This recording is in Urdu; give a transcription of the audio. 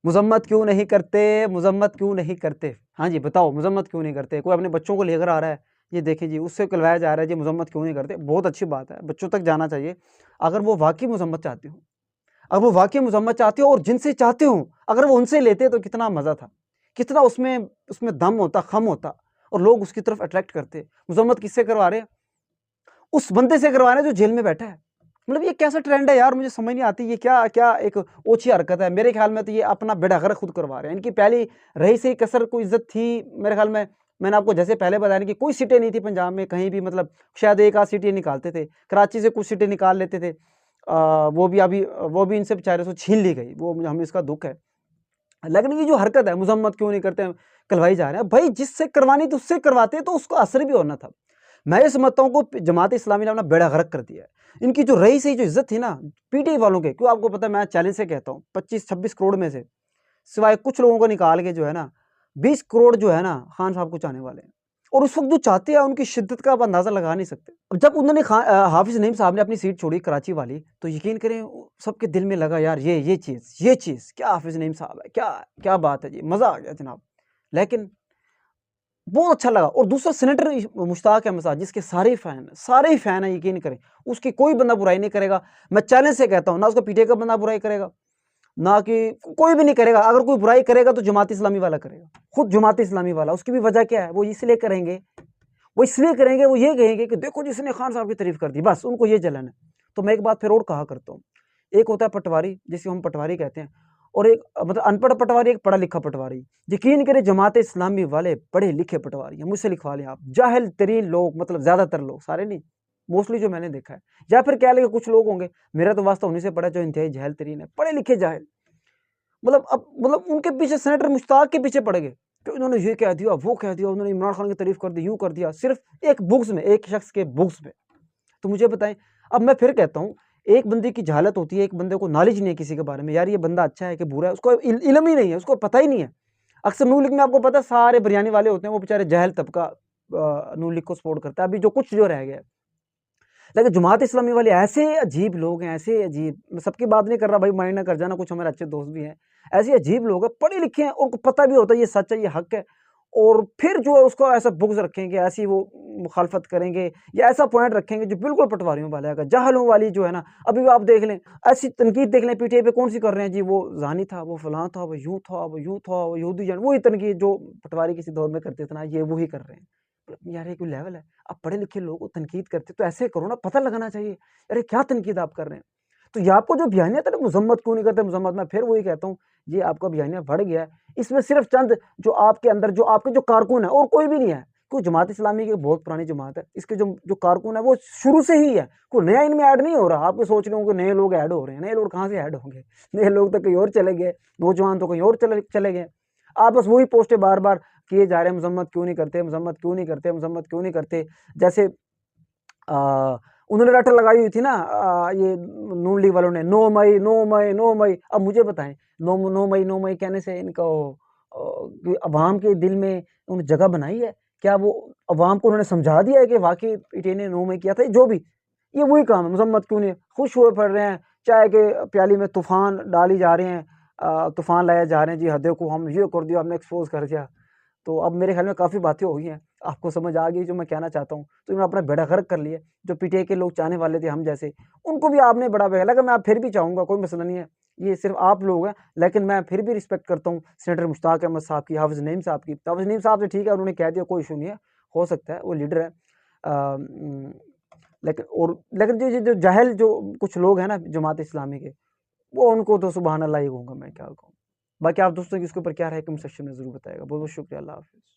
مذمت کیوں نہیں کرتے؟ مذمت کیوں نہیں کرتے؟ ہاں جی بتاؤ، مذمت کیوں نہیں کرتے؟ کوئی اپنے بچوں کو لے کر آ رہا ہے، یہ دیکھیں جی اس سے کلوایا جا رہا ہے جی مذمت کیوں نہیں کرتے؟ بہت اچھی بات ہے، بچوں تک جانا چاہیے اگر وہ واقعی مذمت چاہتے ہوں، اگر وہ واقعی مذمت چاہتے ہو اور جن سے چاہتے ہوں اگر وہ ان سے لیتے تو کتنا مزہ تھا، کتنا اس میں دم ہوتا، خم ہوتا، اور لوگ اس کی طرف اٹریکٹ کرتے۔ مذمت کس سے کروا رہے ہیں؟ اس بندے سے کروا رہے ہیں جو جیل میں بیٹھا ہے۔ مطلب یہ کیسا ٹرینڈ ہے یار، مجھے سمجھ نہیں آتی، یہ کیا ایک اوچھی حرکت ہے۔ میرے خیال میں تو یہ اپنا بیڑا غرق خود کروا رہے ہیں۔ ان کی پہلی رہی سے کسر کوئی عزت تھی میرے خیال میں نے آپ کو جیسے پہلے بتایا کہ کوئی سیٹیں نہیں تھی پنجاب میں کہیں بھی، مطلب شاید ایک آدھ سیٹیں نکالتے تھے، کراچی سے کچھ سیٹیں نکال لیتے تھے، وہ بھی ان سے بیچارے سے چھین لی گئی، وہ ہمیں اس کا دکھ ہے۔ لیکن یہ جو حرکت ہے مذمت کیوں نہیں کرتے کلوائی جا رہے ہیں، بھائی جس سے کروانی تھی اس سے کرواتے تو اس کو اثر بھی ہونا تھا۔ میں یہ سمجھتا ہوں کہ جماعت اسلامی نے اپنا بیڑا غرق کر دیا ہے۔ ان کی جو رہی سے جو عزت تھی نا پی ٹی آئی والوں کے، کیوں آپ کو پتہ ہے، میں چیلنج سے کہتا ہوں 25-26 کروڑ میں سے سوائے کچھ لوگوں کو نکال کے جو ہے نا 20 کروڑ جو ہے نا خان صاحب کو چاہنے والے ہیں، اور اس وقت جو چاہتے ہیں ان کی شدت کا آپ اندازہ لگا نہیں سکتے۔ اب جب انہوں نے حافظ نعیم صاحب نے اپنی سیٹ چھوڑی کراچی والی، تو یقین کریں سب کے دل میں لگا یار یہ چیز کیا حافظ نعیم صاحب ہے، کیا بات ہے جی، مزہ آ گیا جناب۔ لیکن بہت اچھا لگا۔ اور دوسرا سینیٹر مشتاق احمد صاحب، جس کے سارے ہی فین ہیں، یقین کریں اس کی کوئی بندہ برائی نہیں کرے گا۔ میں چیلنج سے کہتا ہوں، نہ اس کو پی ٹی آئی کا بندہ برائی کرے گا، نہ کہ کوئی بھی نہیں کرے گا۔ اگر کوئی برائی کرے گا تو جماعت اسلامی والا کرے گا، خود جماعت اسلامی والا۔ اس کی بھی وجہ کیا ہے، وہ اس لیے کریں گے، وہ یہ کہیں گے کہ دیکھو جس نے خان صاحب کی تعریف کر دی، بس ان کو یہ جلن ہے۔ تو میں ایک بات پھر اور کہا کرتا ہوں، ایک ہوتا ہے پٹواری جسے ہم پٹواری کہتے ہیں، اور ایک مطلب ان پڑھ پٹواری، ایک پڑھا لکھا پٹواری۔ یقین کریں جماعت اسلامی والے پڑھے لکھے پٹواری ہیں، مجھ سے لکھوا لیں آپ، جاہل ترین لوگ، مطلب زیادہ تر لوگ، سارے نہیں، موسٹلی جو میں نے دیکھا ہے، یا پھر کہہ لیں کہ کچھ لوگ ہوں گے، میرا تو واسطہ انہیں سے پڑھا جو انتہائی جاہل ترین ہے، پڑھے لکھے جاہل۔ مطلب ان کے پیچھے سینیٹر مشتاق کے پیچھے پڑ گئے کہ انہوں نے یہ کہہ دیا، وہ کہہ دیا، انہوں نے عمران خان کی تعریف کر دی، یوں کر دیا، صرف ایک بکس میں، ایک شخص کے بکس میں۔ تو مجھے بتائیں، اب میں پھر کہتا ہوں، ایک بندے کی جہالت ہوتی ہے، ایک بندے کو نالج نہیں ہے کسی کے بارے میں، یار یہ بندہ اچھا ہے کہ برا ہے، اس کو علم ہی نہیں ہے، اس کو پتہ ہی نہیں ہے۔ اکثر نون لیگ میں آپ کو پتہ ہے سارے بریانی والے ہوتے ہیں، وہ بیچارے جاہل طبقہ نون لیگ کو سپورٹ کرتا ہے، ابھی جو کچھ رہ گیا ہے۔ لیکن جماعت اسلامی والے ایسے عجیب لوگ ہیں، ایسے عجیب، میں سب کی بات نہیں کر رہا بھائی، مائنڈ نہ کر جانا، کچھ ہمارے اچھے دوست بھی ہیں، ایسے عجیب لوگ ہیں، پڑھے لکھے ہیں، اور کو پتہ بھی ہوتا ہے یہ سچ ہے، یہ حق ہے، اور پھر جو ہے اس کو ایسا بغض رکھیں گے، ایسی وہ مخالفت کریں گے، یا ایسا پوائنٹ رکھیں گے جو بالکل پٹواریوں والا ہے، جاہلوں والی جو ہے نا۔ ابھی بھی آپ دیکھ لیں، ایسی تنقید دیکھ لیں پی ٹی آئی پہ کون سی کر رہے ہیں جی، وہ زانی تھا، وہ فلاں تھا، وہ یوں تھا، وہ یوں تھا، وہ یہودی جان، وہی تنقید جو پٹواری کسی دور میں کرتے تھے نا، یہ وہی کر رہے ہیں۔ یار یہ کوئی لیول ہے؟ آپ پڑھے لکھے لوگ کو تنقید کرتے تو ایسے کرو نا، پتہ لگانا چاہیے ارے کیا تنقید آپ کر رہے ہیں۔ تو یہ آپ کو جو بیانیہ تھا نا، مذمت کیوں نہیں کرتے، مذمت، میں پھر وہی کہتا ہوں، یہ آپ کا بیانیہ بڑھ گیا ہے۔ اس میں صرف چند جو آپ کے اندر جو آپ کے جو کارکن ہیں، اور کوئی بھی نہیں ہے، کوئی جماعت اسلامی کی بہت پرانی جماعت ہے، اس کے جو کارکن ہے وہ شروع سے ہی ہے، کوئی نیا ان میں ایڈ نہیں ہو رہا۔ آپ کو سوچ رہے ہوں کہ نئے لوگ ایڈ ہو رہے ہیں، نئے لوگ کہاں سے ایڈ ہوں گے؟ نئے لوگ تو کہیں اور چلے گئے، نوجوان تو کہیں اور چلے گئے۔ آپ بس وہی پوسٹیں بار بار کیے جا رہے ہیں، مذمت کیوں نہیں کرتے، مذمت کیوں نہیں کرتے، مذمت کیوں نہیں کرتے۔ جیسے انہوں نے لیٹر لگائی ہوئی تھی نا، یہ نون لیگ والوں نے، 9 مئی 9 مئی 9 مئی۔ اب مجھے بتائیں، 9 مئی کہنے سے ان کو عوام کے دل میں انہوں نے جگہ بنائی ہے؟ کیا وہ عوام کو انہوں نے سمجھا دیا ہے کہ واقعی پی ٹی آئی نے 9 مئی کیا تھا؟ جو بھی یہ وہی کام ہے، مذمت کیوں نہیں، خوش ہوئے پڑ رہے ہیں، چائے کے پیالی میں طوفان ڈالی جا رہے ہیں، طوفان لائے جا رہے ہیں، جی حدے کو ہم یہ کر دیا، ہم نے ایکسپوز کر دیا۔ تو اب میرے خیال میں کافی باتیں ہو گئی ہیں، آپ کو سمجھ آ گئی جو میں کہنا چاہتا ہوں۔ تو انہوں نے اپنا بیڑا غرق کر لیا، جو پی ٹی آئی کے لوگ چاہنے والے تھے ہم جیسے، ان کو بھی آپ نے بڑا بہلا۔ میں پھر بھی چاہوں گا، کوئی مسئلہ نہیں ہے، یہ صرف آپ لوگ ہیں، لیکن میں پھر بھی رسپیکٹ کرتا ہوں سینیٹر مشتاق احمد صاحب کی، حافظ نعیم صاحب کی۔ حافظ نعیم صاحب سے ٹھیک ہے، انہوں نے کہہ دیا، کوئی ایشو نہیں ہے، ہو سکتا ہے وہ لیڈر ہے، لیکن جو جاہل جو کچھ لوگ ہیں نا جماعت اسلامی کے، وہ ان کو تو سبحان اللہ ہی کہوں گا، میں کیا کہوں۔ باقی آپ دوستوں کی اس کے اوپر کیا رہے کمنٹ سیکشن میں ضرور بتائے گا۔ بہت بہت شکریہ، اللہ حافظ۔